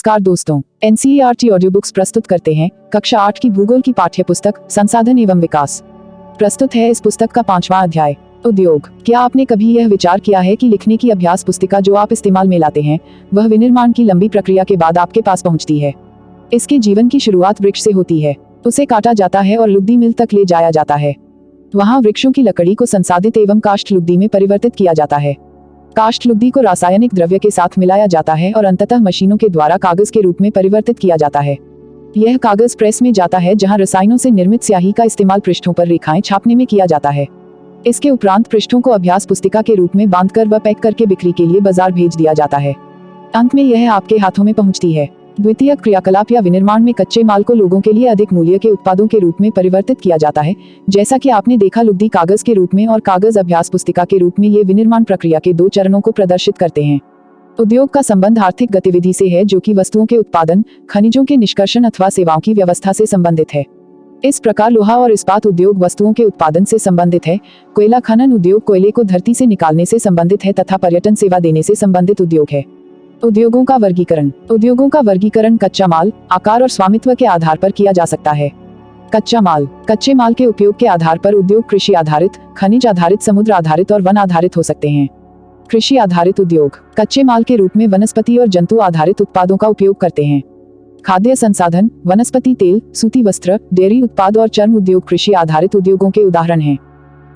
नमस्कार दोस्तों, NCERT audio books प्रस्तुत करते हैं कक्षा 8 की भूगोल की पाठ्य पुस्तक संसाधन एवं विकास। प्रस्तुत है इस पुस्तक का 5वां अध्याय, उद्योग। क्या आपने कभी यह विचार किया है कि लिखने की अभ्यास पुस्तिका जो आप इस्तेमाल में लाते हैं वह विनिर्माण की लंबी प्रक्रिया के बाद आपके पास पहुंचती है। इसके जीवन की शुरुआत वृक्ष से होती है, उसे काटा जाता है और लुगदी मिल तक ले जाया जाता है। वहाँ वृक्षों की लकड़ी को संसाधित एवं काष्ठ लुगदी में परिवर्तित किया जाता है। काष्ठ लुगदी को रासायनिक द्रव्य के साथ मिलाया जाता है और अंततः मशीनों के द्वारा कागज के रूप में परिवर्तित किया जाता है। यह कागज प्रेस में जाता है जहां रसायनों से निर्मित स्याही का इस्तेमाल पृष्ठों पर रेखाएं छापने में किया जाता है। इसके उपरांत पृष्ठों को अभ्यास पुस्तिका के रूप में बांधकर व पैक करके बिक्री के लिए बाजार भेज दिया जाता है। अंत में यह आपके हाथों में पहुंचती है। द्वितीयक क्रियाकलाप या विनिर्माण में कच्चे माल को लोगों के लिए अधिक मूल्य के उत्पादों के रूप में परिवर्तित किया जाता है, जैसा कि आपने देखा। लुगदी कागज के रूप में और कागज अभ्यास पुस्तिका के रूप में ये विनिर्माण प्रक्रिया के 2 चरणों को प्रदर्शित करते हैं। उद्योग का संबंध आर्थिक गतिविधि से है, जो कि वस्तुओं के उत्पादन, खनिजों के निष्कर्षण अथवा सेवाओं की व्यवस्था से संबंधित है। इस प्रकार लोहा और इस्पात उद्योग वस्तुओं के उत्पादन से संबंधित है। कोयला खनन उद्योग कोयले को धरती से निकालने से संबंधित है तथा पर्यटन सेवा देने से संबंधित उद्योग है। उद्योगों का वर्गीकरण। उद्योगों का वर्गीकरण कच्चा माल, आकार और स्वामित्व के आधार पर किया जा सकता है। कच्चा माल। कच्चे माल के उपयोग के आधार पर उद्योग कृषि आधारित, खनिज आधारित, समुद्र आधारित और वन आधारित हो सकते हैं। कृषि आधारित उद्योग कच्चे माल के रूप में वनस्पति और जंतु आधारित उत्पादों का उपयोग करते हैं। खाद्य संसाधन, वनस्पति तेल, सूती वस्त्र, डेयरी उत्पाद और चर्म उद्योग कृषि आधारित उद्योगों के उदाहरण हैं।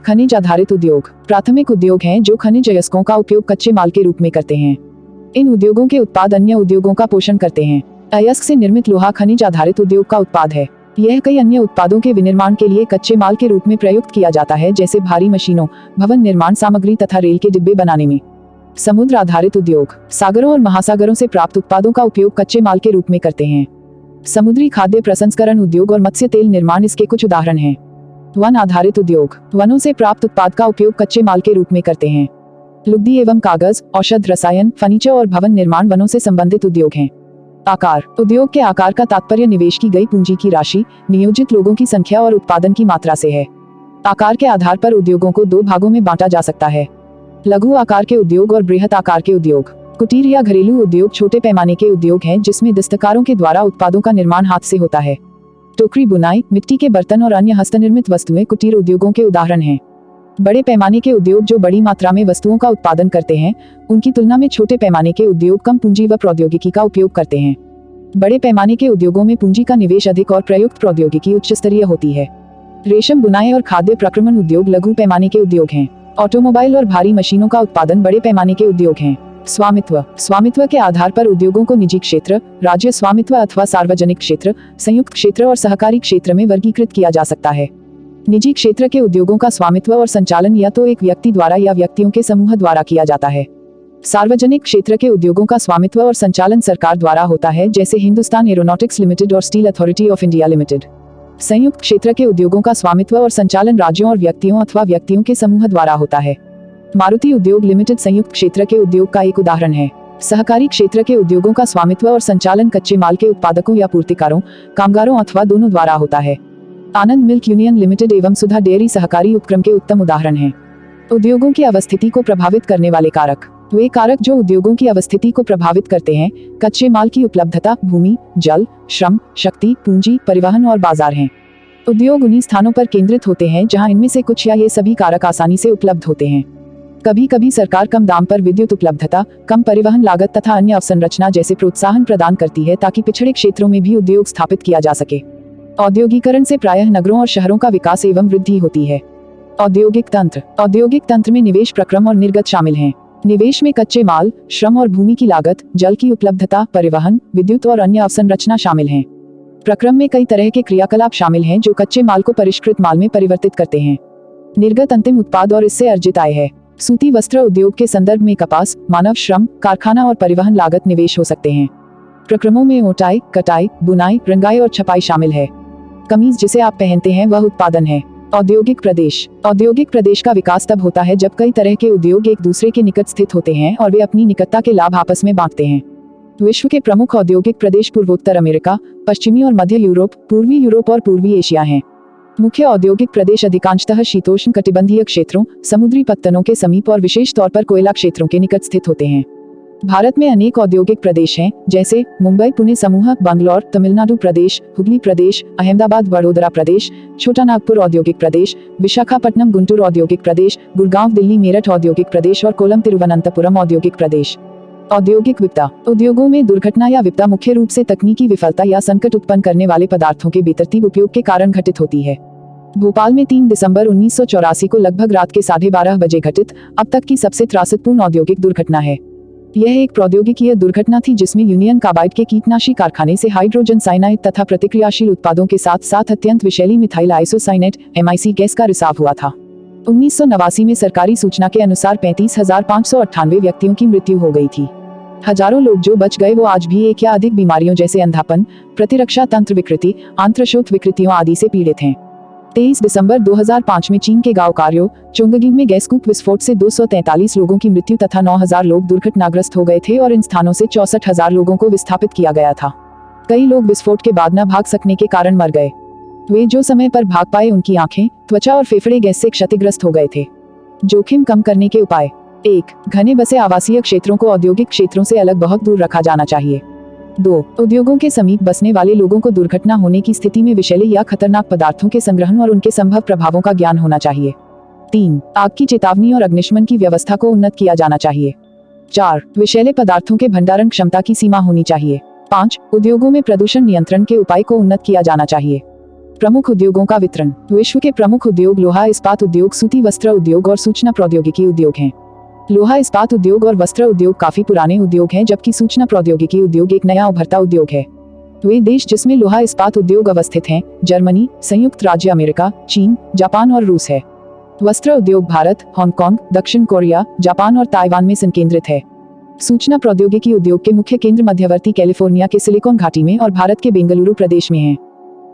खनिज आधारित उद्योग प्राथमिक उद्योग हैं जो खनिज अयस्कों का उपयोग कच्चे माल के रूप में करते हैं। इन उद्योगों के उत्पाद अन्य उद्योगों का पोषण करते हैं। अयस्क से निर्मित लोहा खनिज आधारित उद्योग का उत्पाद है। यह कई अन्य उत्पादों के विनिर्माण के लिए कच्चे माल के रूप में प्रयुक्त किया जाता है, जैसे भारी मशीनों, भवन निर्माण सामग्री तथा रेल के डिब्बे बनाने में। समुद्र आधारित उद्योग सागरों और महासागरों से प्राप्त उत्पादों का उपयोग कच्चे माल के रूप में करते हैं। समुद्री खाद्य प्रसंस्करण उद्योग और मत्स्य तेल निर्माण इसके कुछ उदाहरण हैं। वन आधारित उद्योग वनों से प्राप्त उत्पाद का उपयोग कच्चे माल के रूप में करते हैं। लुगदी एवं कागज, औषध, रसायन, फर्नीचर और भवन निर्माण वनों से संबंधित उद्योग हैं। आकार। उद्योग के आकार का तात्पर्य निवेश की गई पूंजी की राशि, नियोजित लोगों की संख्या और उत्पादन की मात्रा से है। आकार के आधार पर उद्योगों को 2 भागों में बांटा जा सकता है: लघु आकार के उद्योग और बृहत आकार के उद्योग। कुटीर या घरेलू उद्योग छोटे पैमाने के उद्योग हैं जिसमें दस्तकारों के द्वारा उत्पादों का निर्माण हाथ से होता है। टोकरी बुनाई, मिट्टी के बर्तन और अन्य हस्तनिर्मित वस्तुएं कुटीर उद्योगों के उदाहरण हैं। बड़े पैमाने के उद्योग जो बड़ी मात्रा में वस्तुओं का उत्पादन करते हैं, उनकी तुलना में छोटे पैमाने के उद्योग कम पूंजी व प्रौद्योगिकी का उपयोग करते हैं। बड़े पैमाने के उद्योगों में पूंजी का निवेश अधिक और प्रयुक्त प्रौद्योगिकी उच्च स्तरीय होती है। रेशम बुनाई और खाद्य प्रक्रमण उद्योग लघु पैमाने के उद्योग हैं। ऑटोमोबाइल और भारी मशीनों का उत्पादन बड़े पैमाने के उद्योग हैं। स्वामित्व। स्वामित्व के आधार पर उद्योगों को निजी क्षेत्र, राज्य स्वामित्व अथवा सार्वजनिक क्षेत्र, संयुक्त क्षेत्र और सहकारी क्षेत्र में वर्गीकृत किया जा सकता है। निजी क्षेत्र के उद्योगों का स्वामित्व और संचालन या तो एक व्यक्ति द्वारा या व्यक्तियों के समूह द्वारा किया जाता है। सार्वजनिक क्षेत्र के उद्योगों का स्वामित्व और संचालन सरकार द्वारा होता है, जैसे हिंदुस्तान एरोनॉटिक्स लिमिटेड और steel authority of India limited. संयुक्त क्षेत्र के उद्योगों का स्वामित्व और संचालन राज्यों और व्यक्तियों अथवा व्यक्तियों के समूह द्वारा होता है। मारुति उद्योग लिमिटेड संयुक्त क्षेत्र के उद्योग का एक उदाहरण है। सहकारी क्षेत्र के उद्योगों का स्वामित्व और संचालन कच्चे माल के उत्पादकों या पूर्तिकारों, कामगारों अथवा दोनों द्वारा होता है। आनंद मिल्क यूनियन लिमिटेड एवं सुधा डेयरी सहकारी उपक्रम के उत्तम उदाहरण हैं। उद्योगों की अवस्थिति को प्रभावित करने वाले कारक। वे कारक जो उद्योगों की अवस्थिति को प्रभावित करते हैं, कच्चे माल की उपलब्धता, भूमि, जल, श्रम, शक्ति, पूंजी, परिवहन और बाजार हैं। उद्योग उन्हीं स्थानों पर केंद्रित होते हैं जहां इनमें से कुछ या ये सभी कारक आसानी से उपलब्ध होते हैं। कभी कभी सरकार कम दाम पर विद्युत उपलब्धता, कम परिवहन लागत तथा अन्य अवसंरचना जैसे प्रोत्साहन प्रदान करती है ताकि पिछड़े क्षेत्रों में भी उद्योग स्थापित किया जा सके। औद्योगिकरण से प्रायः नगरों और शहरों का विकास एवं वृद्धि होती है। औद्योगिक तंत्र। औद्योगिक तंत्र में निवेश प्रक्रम और निर्गत शामिल हैं। निवेश में कच्चे माल, श्रम और भूमि की लागत, जल की उपलब्धता, परिवहन, विद्युत और अन्य अवसंरचना शामिल हैं। प्रक्रम में कई तरह के क्रियाकलाप शामिल हैं जो कच्चे माल को परिष्कृत माल में परिवर्तित करते हैं। निर्गत अंतिम उत्पाद और इससे अर्जित आय है। सूती वस्त्र उद्योग के संदर्भ में कपास, मानव श्रम, कारखाना और परिवहन लागत निवेश हो सकते हैं। प्रक्रमों में ओटाई, कटाई, बुनाई, रंगाई और छपाई शामिल है। कमीज जिसे आप पहनते हैं वह उत्पादन है। औद्योगिक प्रदेश। औद्योगिक प्रदेश का विकास तब होता है जब कई तरह के उद्योग एक दूसरे के निकट स्थित होते हैं और वे अपनी निकटता के लाभ आपस में बांटते हैं। विश्व के प्रमुख औद्योगिक प्रदेश पूर्वोत्तर अमेरिका, पश्चिमी और मध्य यूरोप, पूर्वी यूरोप और पूर्वी एशिया हैं। मुख्य औद्योगिक प्रदेश अधिकांशतः शीतोष्ण कटिबंधीय क्षेत्रों, समुद्री पत्तनों के समीप और विशेष तौर पर कोयला क्षेत्रों के निकट स्थित होते हैं। भारत में अनेक औद्योगिक प्रदेश हैं, जैसे मुंबई पुणे समूह, बंगलौर तमिलनाडु प्रदेश, हुगली प्रदेश, अहमदाबाद वडोदरा प्रदेश, छोटा नागपुर औद्योगिक प्रदेश, विशाखापट्टनम गुंटूर औद्योगिक प्रदेश, गुड़गांव दिल्ली मेरठ औद्योगिक प्रदेश और कोलम तिरुवनंतपुरम औद्योगिक प्रदेश। औद्योगिक विपदा। उद्योगों में दुर्घटना या विपदा मुख्य रूप से तकनीकी विफलता या संकट उत्पन्न करने वाले पदार्थों के बेतरतीब उपयोग के कारण घटित होती है। भोपाल में 3 दिसंबर 1984 को लगभग रात के 12:30 बजे घटित अब तक की सबसे त्रासदपूर्ण औद्योगिक दुर्घटना है। यह एक प्रौद्योगिकीय दुर्घटना थी जिसमें यूनियन कार्बाइड के कीटनाशी कारखाने से हाइड्रोजन साइनाइड तथा प्रतिक्रियाशील उत्पादों के साथ साथ अत्यंत विषैली मिथाइल आइसोसाइनेट (MIC) गैस का रिसाव हुआ था। 1989 में सरकारी सूचना के अनुसार 35,598 व्यक्तियों की मृत्यु हो गई थी। हजारों लोग जो बच गए वो आज भी एक या अधिक बीमारियों जैसे अंधापन, प्रतिरक्षा तंत्र विकृति, आंत्रशोथ विकृतियों आदि से पीड़ित हैं। 23 दिसंबर 2005 में चीन के गांव कार्यो, चोंगगिंग में गैस कूप विस्फोट से 243 लोगों की मृत्यु तथा 9,000 लोग दुर्घटनाग्रस्त हो गए थे और इन स्थानों से 64,000 लोगों को विस्थापित किया गया था। कई लोग विस्फोट के बाद न भाग सकने के कारण मर गए। वे जो समय पर भाग पाए उनकी आंखें, त्वचा और फेफड़े गैस से क्षतिग्रस्त हो गए थे। जोखिम कम करने के उपाय। 1. घने बसे आवासीय क्षेत्रों को औद्योगिक क्षेत्रों से अलग बहुत दूर रखा जाना चाहिए। 2. उद्योगों के समीप बसने वाले लोगों को दुर्घटना होने की स्थिति में विषैले या खतरनाक पदार्थों के संग्रहण और उनके संभव प्रभावों का ज्ञान होना चाहिए। 3. आग की चेतावनी और अग्निशमन की व्यवस्था को उन्नत किया जाना चाहिए। 4. विषैले पदार्थों के भंडारण क्षमता की सीमा होनी चाहिए। 5. उद्योगों में प्रदूषण नियंत्रण के उपाय को उन्नत किया जाना चाहिए। प्रमुख उद्योगों का वितरण। विश्व के प्रमुख उद्योग लोहा इस्पात उद्योग, सूती वस्त्र उद्योग और सूचना प्रौद्योगिकी उद्योग हैं। लोहा इस्पात उद्योग और वस्त्र उद्योग काफी पुराने उद्योग हैं, जबकि सूचना प्रौद्योगिकी उद्योग एक नया उभरता उद्योग है। वे देश जिसमें लोहा इस्पात उद्योग अवस्थित हैं, जर्मनी, संयुक्त राज्य अमेरिका, चीन, जापान और रूस है। वस्त्र उद्योग भारत, हांगकांग, दक्षिण कोरिया, जापान और ताइवान में संकेंद्रित है। सूचना प्रौद्योगिकी उद्योग के मुख्य केंद्र मध्यवर्ती कैलिफोर्निया के सिलिकॉन घाटी में और भारत के बेंगलुरु प्रदेश में हैं।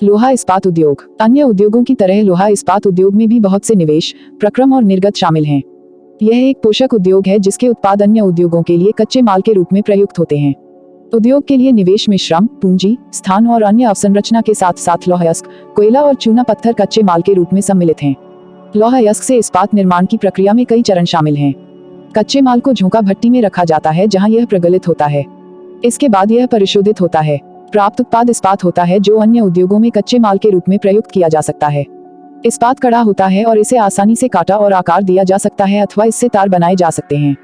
लोहा इस्पात उद्योग। अन्य उद्योगों की तरह लोहा इस्पात उद्योग में भी बहुत से निवेश, प्रक्रम और निर्गत शामिल हैं। यह एक पोषक उद्योग है जिसके उत्पाद अन्य उद्योगों के लिए कच्चे माल के रूप में प्रयुक्त होते हैं। उद्योग के लिए निवेश में श्रम, पूंजी, स्थान और अन्य अवसंरचना के साथ साथ लौह अयस्क, कोयला और चूना पत्थर कच्चे माल के रूप में सम्मिलित हैं। लौह अयस्क से इस्पात निर्माण की प्रक्रिया में कई चरण शामिल हैं। कच्चे माल को झोंका भट्टी में रखा जाता है जहां यह प्रगलित होता है। इसके बाद यह परिशोधित होता है। प्राप्त उत्पाद इस्पात होता है जो अन्य उद्योगों में कच्चे माल के रूप में प्रयुक्त किया जा सकता है। इस्पात कड़ा होता है और इसे आसानी से काटा और आकार दिया जा सकता है अथवा इससे तार बनाए जा सकते हैं।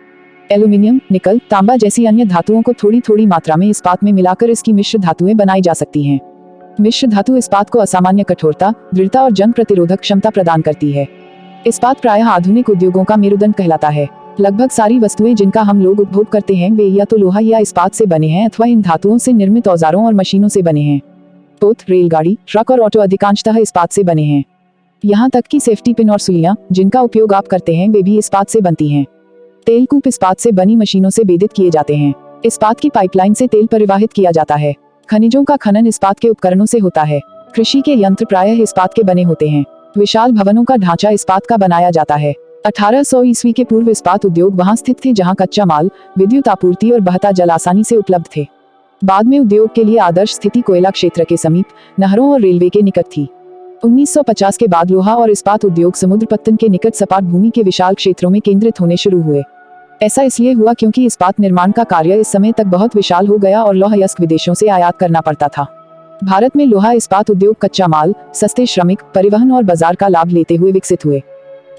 एल्यूमीनियम, निकल, तांबा जैसी अन्य धातुओं को थोड़ी थोड़ी मात्रा में इस्पात में मिलाकर इसकी मिश्र धातुएं बनाई जा सकती हैं। मिश्र धातु इस्पात को असामान्य कठोरता, दृढ़ता और जंग प्रतिरोधक क्षमता प्रदान करती है। इस्पात प्रायः आधुनिक उद्योगों का मेरुदंड कहलाता है। लगभग सारी वस्तुएं जिनका हम लोग उपभोग करते हैं वे या तो लोहा या इस्पात से बने हैं अथवा इन धातुओं से निर्मित औजारों और मशीनों से बने हैं। पोत, रेलगाड़ी, ट्रक और ऑटो अधिकांशतः इस्पात से बने हैं। यहाँ तक कि सेफ्टी पिन और सुइयां जिनका उपयोग आप करते हैं वे भी इस्पात से बनती हैं। तेल कूप इस्पात से बनी मशीनों से बेधित किए जाते हैं। इस्पात की पाइपलाइन से तेल परिवाहित किया जाता है। खनिजों का खनन इस्पात के उपकरणों से होता है। कृषि के यंत्र प्रायः इस्पात के बने होते हैं। विशाल भवनों का ढांचा इस्पात का बनाया जाता है। 1800 ईस्वी के पूर्व इस्पात उद्योग वहां स्थित थे जहां कच्चा माल, विद्युत आपूर्ति और बहता जल आसानी से उपलब्ध थे। बाद में उद्योग के लिए आदर्श स्थिति कोयला क्षेत्र के समीप, नहरों और रेलवे के निकट थी। 1950 के बाद लोहा और इस्पात उद्योग समुद्र पत्तन के निकट सपाट भूमि के विशाल क्षेत्रों में केंद्रित होने शुरू हुए। ऐसा इसलिए हुआ क्योंकि इस्पात निर्माण का कार्य इस समय तक बहुत विशाल हो गया और लौह अयस्क विदेशों से आयात करना पड़ता था। भारत में लोहा इस्पात उद्योग कच्चा माल, सस्ते श्रमिक, परिवहन और बाजार का लाभ लेते हुए विकसित हुए।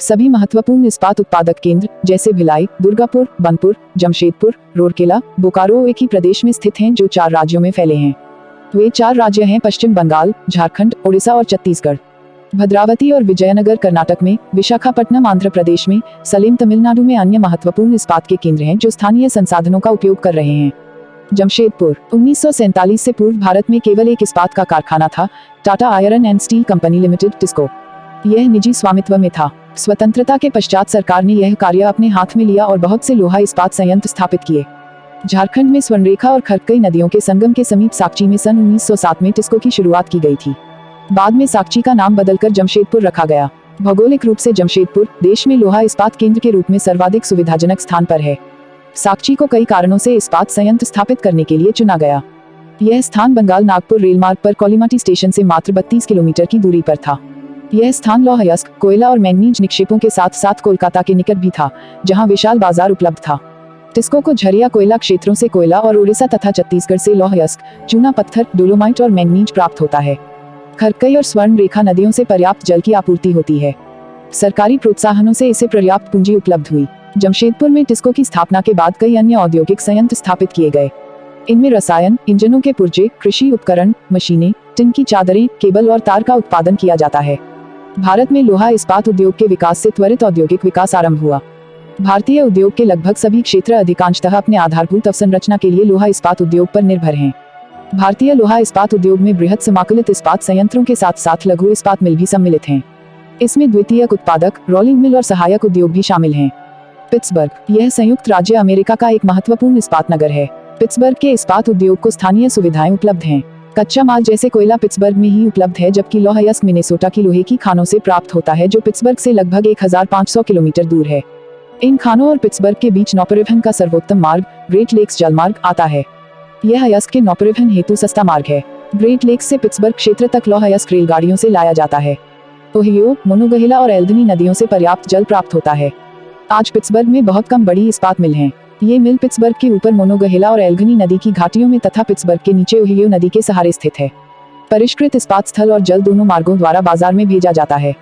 सभी महत्वपूर्ण इस्पात उत्पादक केंद्र जैसे भिलाई, दुर्गापुर, बनपुर, जमशेदपुर, रूरकेला, बोकारो एक ही प्रदेश में स्थित हैं जो 4 राज्यों में फैले हैं। वे 4 राज्य हैं पश्चिम बंगाल, झारखंड, ओडिशा और छत्तीसगढ़। भद्रावती और विजयनगर कर्नाटक में, विशाखापट्टनम आंध्र प्रदेश में, सलेम तमिलनाडु में अन्य महत्वपूर्ण इस्पात के केंद्र हैं जो स्थानीय संसाधनों का उपयोग कर रहे हैं। जमशेदपुर 1947 से पूर्व भारत में केवल एक इस्पात का कारखाना था, Tata iron and steel company limited TISCO. यह निजी स्वामित्व में था। स्वतंत्रता के पश्चात सरकार ने यह कार्य अपने हाथ में लिया और बहुत से लोहा इस्पात संयंत्र स्थापित किए। झारखंड में स्वर्णरेखा और खरकई नदियों के संगम के समीप साकची में सन 1907 में टिस्को की शुरुआत की गई थी। बाद में साकची का नाम बदलकर जमशेदपुर रखा गया। भौगोलिक रूप से जमशेदपुर देश में लोहा इस्पात केंद्र के रूप में सर्वाधिक सुविधाजनक स्थान पर है। साकची को कई कारणों से इस्पात संयंत्र स्थापित करने के लिए चुना गया। यह स्थान बंगाल नागपुर रेलमार्ग पर कोलिमाटी स्टेशन से मात्र 32 किलोमीटर की दूरी पर था। यह स्थान लौह अयस्क, कोयला और मैंगनीज निक्षेपों के साथ साथ कोलकाता के निकट भी था, जहां विशाल बाजार उपलब्ध था। टिस्को को झरिया कोयला क्षेत्रों से कोयला और उड़ीसा तथा छत्तीसगढ़ से लौह अयस्क, चूना पत्थर, डोलोमाइट और मैंगनीज प्राप्त होता है। खरकई और स्वर्ण रेखा नदियों से पर्याप्त जल की आपूर्ति होती है। सरकारी प्रोत्साहनों से इसे पर्याप्त पूंजी उपलब्ध हुई। जमशेदपुर में टिस्को की स्थापना के बाद कई अन्य औद्योगिक संयंत्र स्थापित किए गए। इनमें रसायन, इंजनों के पुर्जे, कृषि उपकरण, मशीनें, टिन की चादरें, केबल और तार का उत्पादन किया जाता है। भारत में लोहा इस्पात उद्योग के विकास से त्वरित औद्योगिक विकास आरंभ हुआ। भारतीय उद्योग के लगभग सभी क्षेत्र अधिकांशतः अपने आधारभूत अवसंरचना के लिए लोहा इस्पात उद्योग पर निर्भर हैं। भारतीय लोहा इस्पात उद्योग में बृहत समाकलित इस्पात संयंत्रों के साथ साथ लघु इस्पात मिल भी सम्मिलित हैं। इसमें द्वितीयक उत्पादक, रोलिंग मिल और सहायक उद्योग भी शामिल हैं। पिट्सबर्ग, यह संयुक्त राज्य अमेरिका का एक महत्वपूर्ण इस्पात नगर है। पिट्सबर्ग के इस्पात उद्योग को स्थानीय सुविधाएं उपलब्ध हैं। कच्चा माल जैसे कोयला पिट्सबर्ग में ही उपलब्ध है, जबकि लौह अयस्क मिनेसोटा की लोहे की खानों से प्राप्त होता है, जो पिट्सबर्ग से लगभग 1500 किलोमीटर दूर है। इन खानों और पिट्सबर्ग के बीच नौपरिवहन का सर्वोत्तम मार्ग ग्रेट लेक्स जलमार्ग आता है। यह अयस्क के नौपरिवहन हेतु सस्ता मार्ग है। ग्रेट लेक्स से पिट्सबर्ग क्षेत्र तक लौह अयस्क रेलगाड़ियों से लाया जाता है। ओहियो, मोनोगहेला और एल्धनी नदियों से पर्याप्त जल प्राप्त होता है। आज पिट्सबर्ग में बहुत कम बड़ी इस्पात मिल हैं। ये मिल पिट्सबर्ग के ऊपर मोनोगहेला और एल्धनी नदी की घाटियों में तथा पिट्सबर्ग के नीचे ओहियो नदी के सहारे स्थित है। परिष्कृत इस्पात स्थल और जल दोनों मार्गों द्वारा बाजार में भेजा जाता है।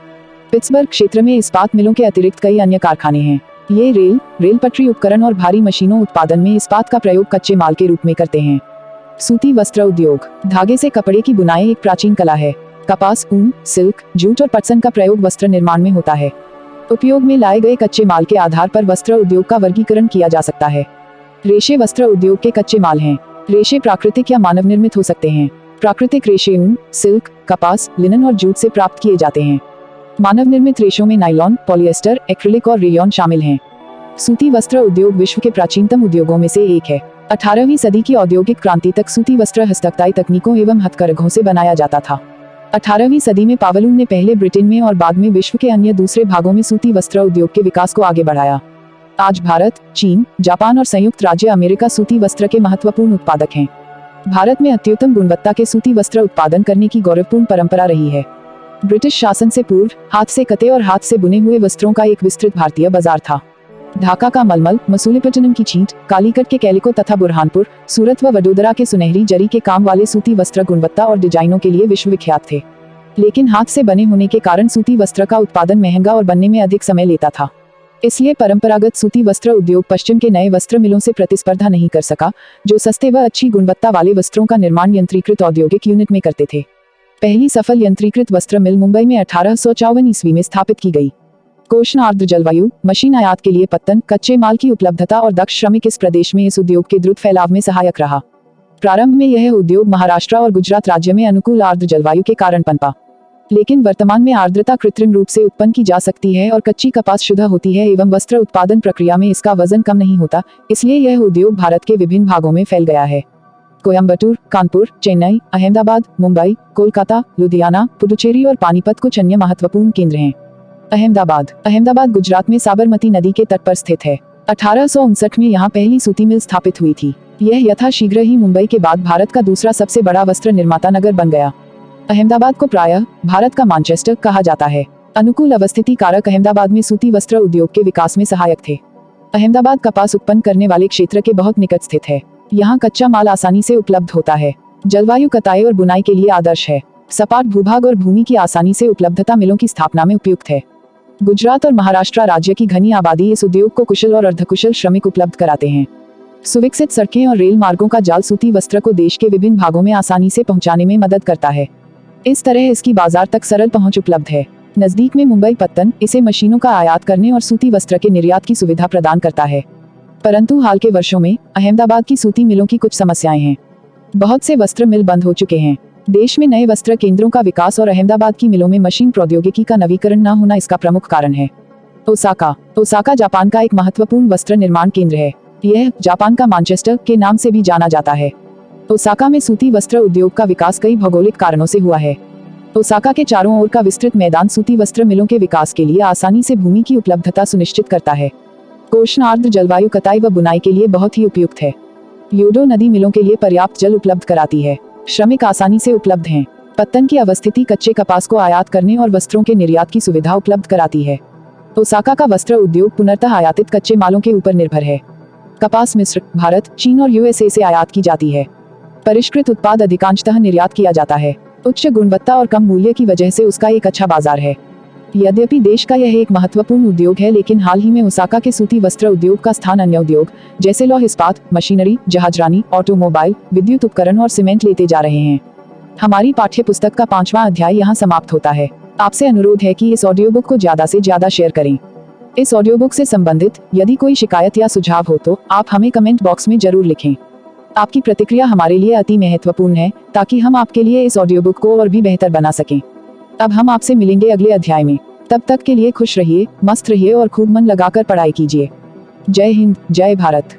पिट्सबर्ग क्षेत्र में इस्पात मिलों के अतिरिक्त कई अन्य कारखाने हैं। ये रेल पटरी उपकरण और भारी मशीनों उत्पादन में इस्पात का प्रयोग कच्चे माल के रूप में करते हैं। सूती वस्त्र उद्योग, धागे से कपड़े की बुनाई एक प्राचीन कला है। कपास, ऊन, सिल्क, जूट और पटसन का प्रयोग वस्त्र निर्माण में होता है। उपयोग में लाए गए कच्चे माल के आधार पर वस्त्र उद्योग का वर्गीकरण किया जा सकता है। रेशे वस्त्र उद्योग के कच्चे माल हैं। रेशे प्राकृतिक या मानव निर्मित हो सकते हैं। प्राकृतिक रेशे ऊन, सिल्क, कपास, लिनन और जूट से प्राप्त किए जाते हैं। मानव निर्मित रेशों में नायलॉन, पॉलिएस्टर, एक्रिलिक और रेयॉन शामिल हैं। सूती वस्त्र उद्योग विश्व के प्राचीनतम उद्योगों में से एक है। 18वीं सदी की औद्योगिक क्रांति तक सूती वस्त्र हस्तकताई तकनीकों एवं हथकरघों से बनाया जाता था। 18वीं सदी में पावलून ने पहले ब्रिटेन में और बाद में विश्व के अन्य दूसरे भागों में सूती वस्त्र उद्योग के विकास को आगे बढ़ाया। आज भारत, चीन, जापान और संयुक्त राज्य अमेरिका सूती वस्त्र के महत्वपूर्ण उत्पादक हैं। भारत में अत्युत्तम गुणवत्ता के सूती वस्त्र उत्पादन करने की गौरवपूर्ण परंपरा रही है। ब्रिटिश शासन से पूर्व हाथ से कते और हाथ से बुने हुए वस्त्रों का एक विस्तृत भारतीय बाजार था। ढाका का मलमल, मसूलीपट्टनम की छींट, कालीकट के कैलिको तथा बुरहानपुर, सूरत व वडोदरा के सुनहरी जरी के काम वाले सूती वस्त्र गुणवत्ता और डिजाइनों के लिए विश्वविख्यात थे। लेकिन हाथ से बने होने के कारण सूती वस्त्र का उत्पादन महंगा और बनने में अधिक समय लेता था। इसलिए परंपरागत सूती वस्त्र उद्योग पश्चिम के नए वस्त्र मिलों से प्रतिस्पर्धा नहीं कर सका, जो सस्ते व अच्छी गुणवत्ता वाले वस्त्रों का निर्माण यंत्रीकृत औद्योगिक यूनिट में करते थे। पहली सफल यंत्रीकृत वस्त्र मिल मुंबई में 1854 ईस्वी में स्थापित की गई। कोष्ण आर्द्र जलवायु, मशीन आयात के लिए पत्तन, कच्चे माल की उपलब्धता और दक्ष श्रमिक इस प्रदेश में इस उद्योग के द्रुत फैलाव में सहायक रहा। प्रारंभ में यह उद्योग महाराष्ट्र और गुजरात राज्य में अनुकूल आर्द्र जलवायु के कारण पनपा, लेकिन वर्तमान में आर्द्रता कृत्रिम रूप से उत्पन्न की जा सकती है और कच्ची कपास शुद्ध होती है एवं वस्त्र उत्पादन प्रक्रिया में इसका वजन कम नहीं होता, इसलिए यह उद्योग भारत के विभिन्न भागों में फैल गया है। कोयम्बटूर, कानपुर, चेन्नई, अहमदाबाद, मुंबई, कोलकाता, लुधियाना, पुडुचेरी और पानीपत कुछ अन्य महत्वपूर्ण केंद्र हैं। अहमदाबाद गुजरात में साबरमती नदी के तट पर स्थित है। 1859 में यहाँ पहली सूती मिल स्थापित हुई थी। यह यथाशीघ्र ही मुंबई के बाद भारत का दूसरा सबसे बड़ा वस्त्र निर्माता नगर बन गया। अहमदाबाद को प्रायः भारत का मैनचेस्टर कहा जाता है। अनुकूल अवस्थिति कारक अहमदाबाद में सूती वस्त्र उद्योग के विकास में सहायक थे। अहमदाबाद कपास उत्पन्न करने वाले क्षेत्र के बहुत निकट स्थित है। यहाँ कच्चा माल आसानी से उपलब्ध होता है। जलवायु कताई और बुनाई के लिए आदर्श है। सपाट भूभाग और भूमि की आसानी से उपलब्धता मिलों की स्थापना में उपयुक्त है। गुजरात और महाराष्ट्र राज्य की घनी आबादी इस उद्योग को कुशल और अर्धकुशल श्रमिक उपलब्ध कराते हैं। सुविकसित सड़कें और रेल मार्गों का जाल सूती वस्त्र को देश के विभिन्न भागों में आसानी से पहुंचाने में मदद करता है। इस तरह इसकी बाजार तक सरल पहुंच उपलब्ध है। नजदीक में मुंबई पत्तन इसे मशीनों का आयात करने और सूती वस्त्र के निर्यात की सुविधा प्रदान करता है। परंतु हाल के वर्षों में अहमदाबाद की सूती मिलों की कुछ समस्याएं हैं। बहुत से वस्त्र मिल बंद हो चुके हैं। देश में नए वस्त्र केंद्रों का विकास और अहमदाबाद की मिलों में मशीन प्रौद्योगिकी का नवीकरण न होना इसका प्रमुख कारण है। ओसाका जापान का एक महत्वपूर्ण वस्त्र निर्माण केंद्र है। यह जापान का मैनचेस्टर के नाम से भी जाना जाता है। ओसाका में सूती वस्त्र उद्योग का विकास कई भौगोलिक कारणों से हुआ है। ओसाका के चारों ओर का विस्तृत मैदान सूती वस्त्र मिलों के विकास के लिए आसानी से भूमि की उपलब्धता सुनिश्चित करता है। कोष्ण आर्द्र जलवायु कताई व बुनाई के लिए बहुत ही उपयुक्त है। योडो नदी मिलों के लिए पर्याप्त जल उपलब्ध कराती है। श्रमिक आसानी से उपलब्ध हैं। पत्तन की अवस्थिति कच्चे कपास को आयात करने और वस्त्रों के निर्यात की सुविधा उपलब्ध कराती है। ओसाका का वस्त्र उद्योग पुनर्तः आयातित कच्चे मालों के ऊपर निर्भर है। कपास मिस्र, भारत, चीन और यूएसए से आयात की जाती है। परिष्कृत उत्पाद अधिकांशतः निर्यात किया जाता है। उच्च गुणवत्ता और कम मूल्य की वजह से उसका एक अच्छा बाजार है। यद्यपि देश का यह एक महत्वपूर्ण उद्योग है, लेकिन हाल ही में ओसाका के सूती वस्त्र उद्योग का स्थान अन्य उद्योग जैसे लौह इस्पात, मशीनरी, जहाजरानी, ऑटोमोबाइल, विद्युत उपकरण और सीमेंट लेते जा रहे हैं। हमारी पाठ्य पुस्तक का 5वां अध्याय यहाँ समाप्त होता है। आपसे अनुरोध है कि इस ऑडियो बुक को ज्यादा से ज्यादा शेयर करें। इस ऑडियो बुक से संबंधित यदि कोई शिकायत या सुझाव हो तो आप हमें कमेंट बॉक्स में जरूर लिखें। आपकी प्रतिक्रिया हमारे लिए अति महत्वपूर्ण है, ताकि हम आपके लिए इस ऑडियो बुक को और भी बेहतर बना सकें। अब हम आपसे मिलेंगे अगले अध्याय में। तब तक के लिए खुश रहिए, मस्त रहिए और खूब मन लगाकर पढ़ाई कीजिए। जय हिंद, जय भारत।